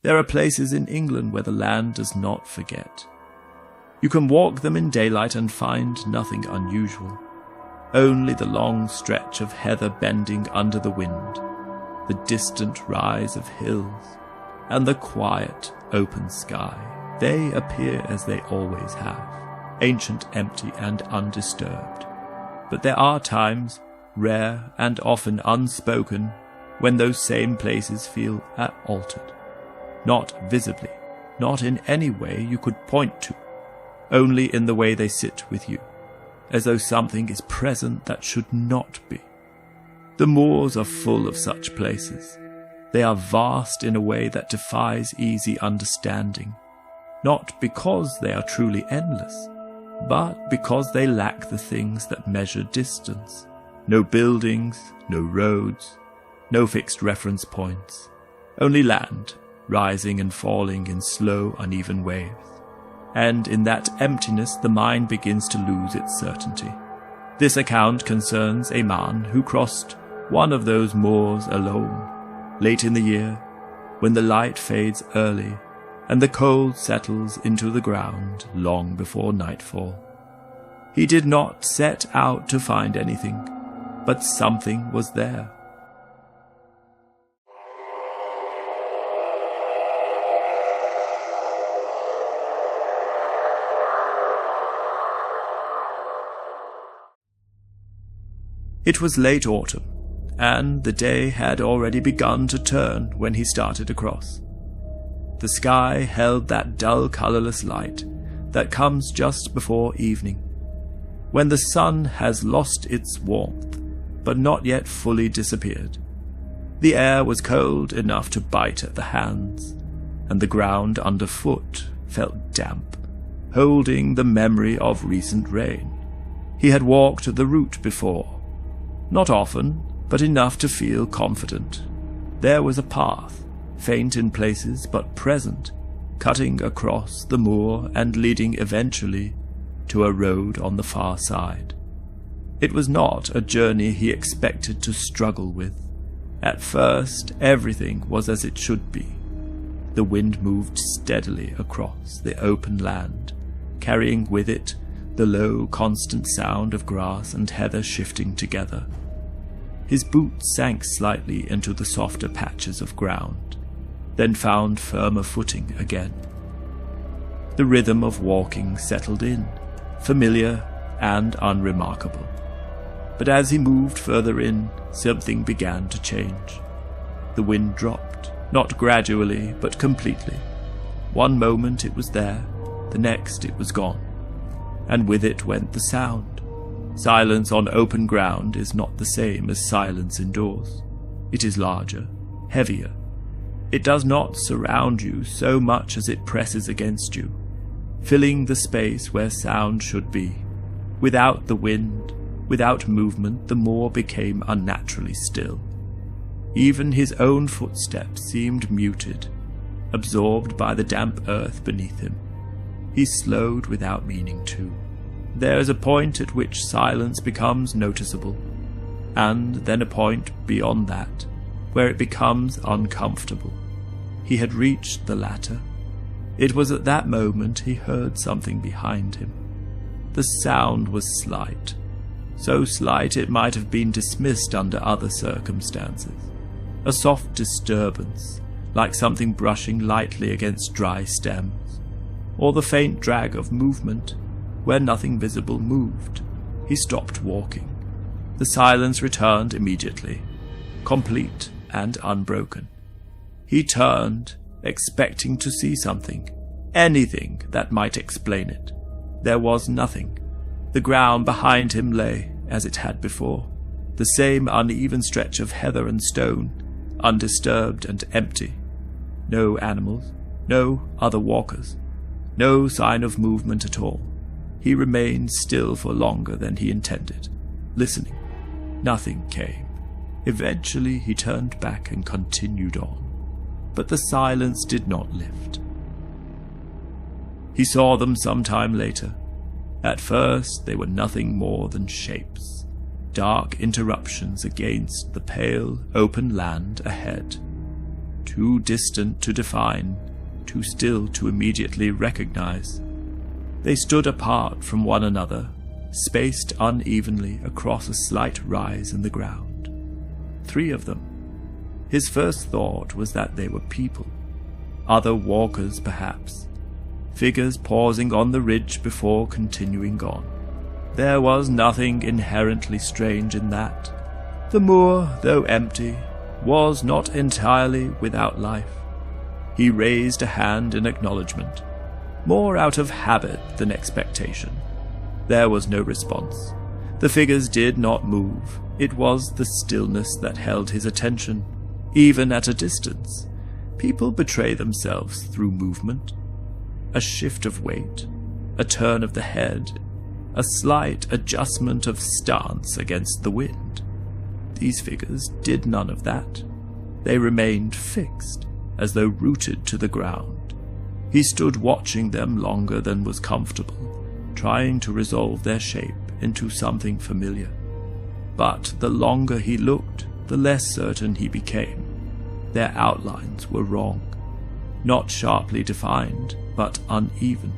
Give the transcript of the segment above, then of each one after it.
There are places in England where the land does not forget. You can walk them in daylight and find nothing unusual. Only the long stretch of heather bending under the wind, the distant rise of hills, and the quiet, open sky. They appear as they always have, ancient, empty, and undisturbed. But there are times, rare and often unspoken, when those same places feel altered. Not visibly, not in any way you could point to, only in the way they sit with you, as though something is present that should not be. The moors are full of such places. They are vast in a way that defies easy understanding, not because they are truly endless, but because they lack the things that measure distance. No buildings, no roads, no fixed reference points, only land, rising and falling in slow, uneven waves. And in that emptiness the mind begins to lose its certainty. This account concerns a man who crossed one of those moors alone, late in the year, when the light fades early and the cold settles into the ground long before nightfall. He did not set out to find anything, but something was there. It was late autumn, and the day had already begun to turn when he started across. The sky held that dull, colourless light that comes just before evening, when the sun has lost its warmth, but not yet fully disappeared. The air was cold enough to bite at the hands, and the ground underfoot felt damp, holding the memory of recent rain. He had walked the route before, not often, but enough to feel confident. There was a path, faint in places but present, cutting across the moor and leading eventually to a road on the far side. It was not a journey he expected to struggle with. At first, everything was as it should be. The wind moved steadily across the open land, carrying with it the low, constant sound of grass and heather shifting together. His boots sank slightly into the softer patches of ground, then found firmer footing again. The rhythm of walking settled in, familiar and unremarkable. But as he moved further in, something began to change. The wind dropped, not gradually, but completely. One moment it was there, the next it was gone, and with it went the sound. Silence on open ground is not the same as silence indoors. It is larger, heavier. It does not surround you so much as it presses against you, filling the space where sound should be. Without the wind, without movement, the moor became unnaturally still. Even his own footsteps seemed muted, absorbed by the damp earth beneath him. He slowed without meaning to. There is a point at which silence becomes noticeable, and then a point beyond that, where it becomes uncomfortable. He had reached the latter. It was at that moment he heard something behind him. The sound was slight, so slight it might have been dismissed under other circumstances. A soft disturbance, like something brushing lightly against dry stems, or the faint drag of movement, where nothing visible moved. He stopped walking. The silence returned immediately, complete and unbroken. He turned, expecting to see something, anything that might explain it. There was nothing. The ground behind him lay as it had before, the same uneven stretch of heather and stone, undisturbed and empty. No animals, no other walkers, no sign of movement at all. He remained still for longer than he intended, listening. Nothing came. Eventually he turned back and continued on, but the silence did not lift. He saw them some time later. At first they were nothing more than shapes, dark interruptions against the pale, open land ahead. too distant to define, too still to immediately recognize. They stood apart from one another, spaced unevenly across a slight rise in the ground. 3 of them. His first thought was that they were people. Other walkers, perhaps. Figures pausing on the ridge before continuing on. There was nothing inherently strange in that. The moor, though empty, was not entirely without life. He raised a hand in acknowledgement, more out of habit than expectation. There was no response. The figures did not move. It was the stillness that held his attention, even at a distance. People betray themselves through movement. A shift of weight, a turn of the head, a slight adjustment of stance against the wind. These figures did none of that. They remained fixed, as though rooted to the ground. He stood watching them longer than was comfortable, trying to resolve their shape into something familiar. But the longer he looked, the less certain he became. Their outlines were wrong, not sharply defined, but uneven,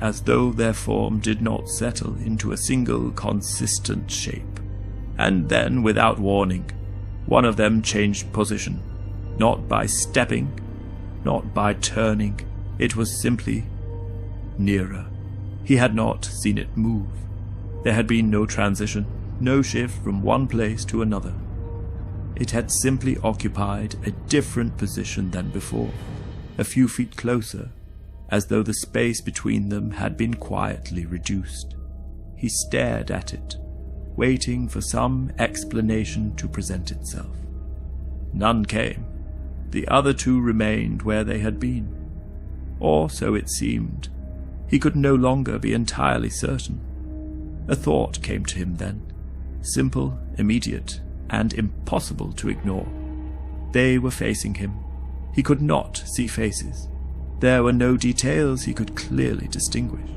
as though their form did not settle into a single consistent shape. And then, without warning, one of them changed position, not by stepping, not by turning. It was simply nearer. He had not seen it move. There had been no transition, no shift from one place to another. It had simply occupied a different position than before, a few feet closer, as though the space between them had been quietly reduced. He stared at it, waiting for some explanation to present itself. None came. The other 2 remained where they had been. Or so it seemed. He could no longer be entirely certain. A thought came to him then, simple, immediate, and impossible to ignore. They were facing him. He could not see faces. There were no details he could clearly distinguish.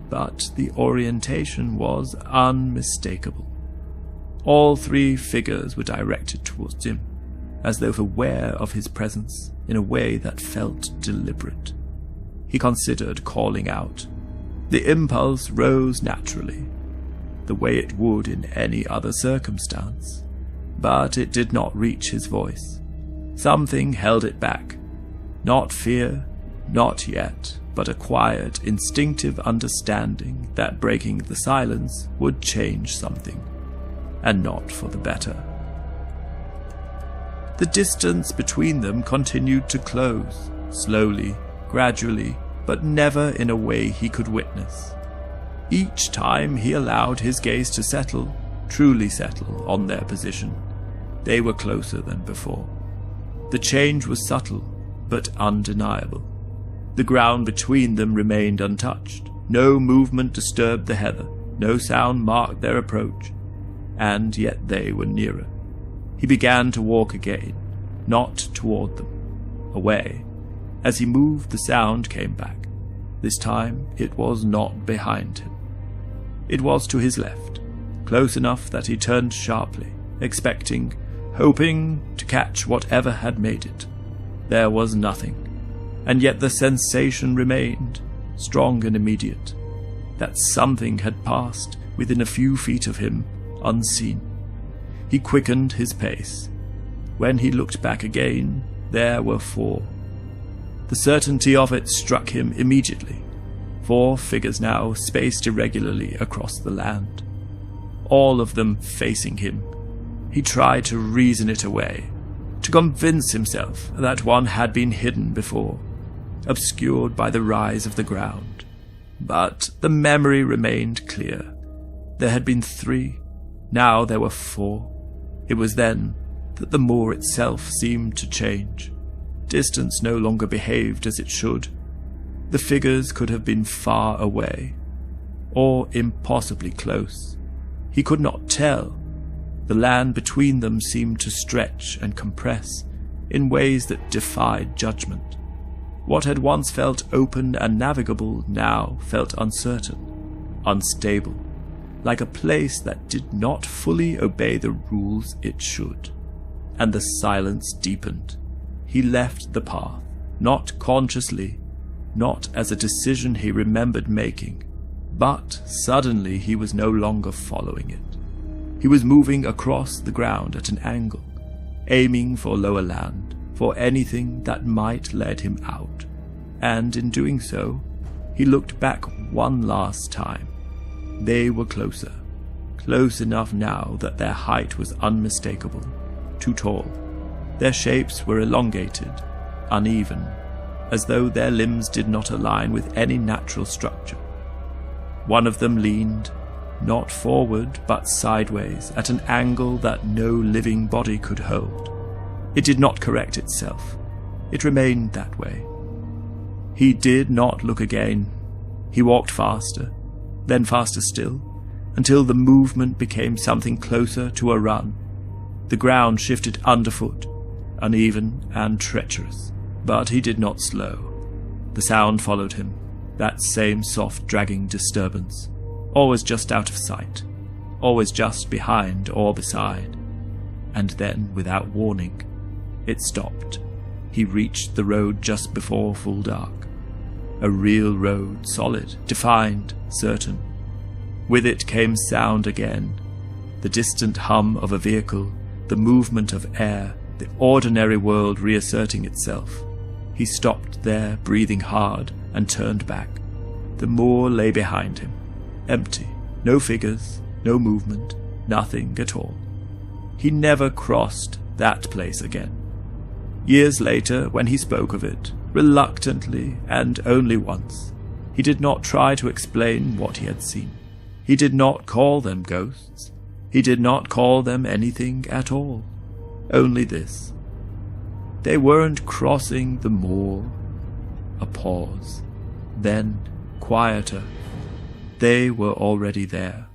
But the orientation was unmistakable. All 3 figures were directed towards him, as though aware of his presence in a way that felt deliberate. He considered calling out. The impulse rose naturally, the way it would in any other circumstance. But it did not reach his voice. Something held it back. Not fear, not yet, but a quiet, instinctive understanding that breaking the silence would change something, and not for the better. The distance between them continued to close, slowly, gradually, but never in a way he could witness. Each time he allowed his gaze to settle, truly settle, on their position, they were closer than before. The change was subtle, but undeniable. The ground between them remained untouched. No movement disturbed the heather, no sound marked their approach, and yet they were nearer. He began to walk again, not toward them, away. As he moved, the sound came back. This time it was not behind him. It was to his left, close enough that he turned sharply, expecting, hoping to catch whatever had made it. There was nothing, and yet the sensation remained, strong and immediate, that something had passed within a few feet of him, unseen. He quickened his pace. When he looked back again, there were 4. The certainty of it struck him immediately. 4 figures now, spaced irregularly across the land. All of them facing him. He tried to reason it away, to convince himself that one had been hidden before, obscured by the rise of the ground. But the memory remained clear. There had been 3, now there were 4. It was then that the moor itself seemed to change. Distance no longer behaved as it should. The figures could have been far away, or impossibly close. He could not tell. The land between them seemed to stretch and compress in ways that defied judgment. What had once felt open and navigable now felt uncertain, unstable, like a place that did not fully obey the rules it should. And the silence deepened. he left the path, not consciously, not as a decision he remembered making, but suddenly he was no longer following it. He was moving across the ground at an angle, aiming for lower land, for anything that might lead him out, and in doing so, he looked back one last time. They were closer, close enough now that their height was unmistakable, too tall. Their shapes were elongated, uneven, as though their limbs did not align with any natural structure. One of them leaned, not forward but sideways, at an angle that no living body could hold. It did not correct itself. It remained that way. He did not look again. He walked faster, then faster still, until the movement became something closer to a run. The ground shifted underfoot, uneven and treacherous, but he did not slow. The sound followed him, that same soft dragging disturbance, always just out of sight, always just behind or beside. And then, without warning, it stopped. He reached the road just before full dark. A real road, solid, defined, certain. With it came sound again, the distant hum of a vehicle, the movement of air, the ordinary world reasserting itself. He stopped there, breathing hard, and turned back. The moor lay behind him, empty, no figures, no movement, nothing at all. He never crossed that place again. Years later, when he spoke of it, reluctantly and only once, he did not try to explain what he had seen. He did not call them ghosts. He did not call them anything at all. Only this. They weren't crossing the moor. A pause. Then, quieter. They were already there.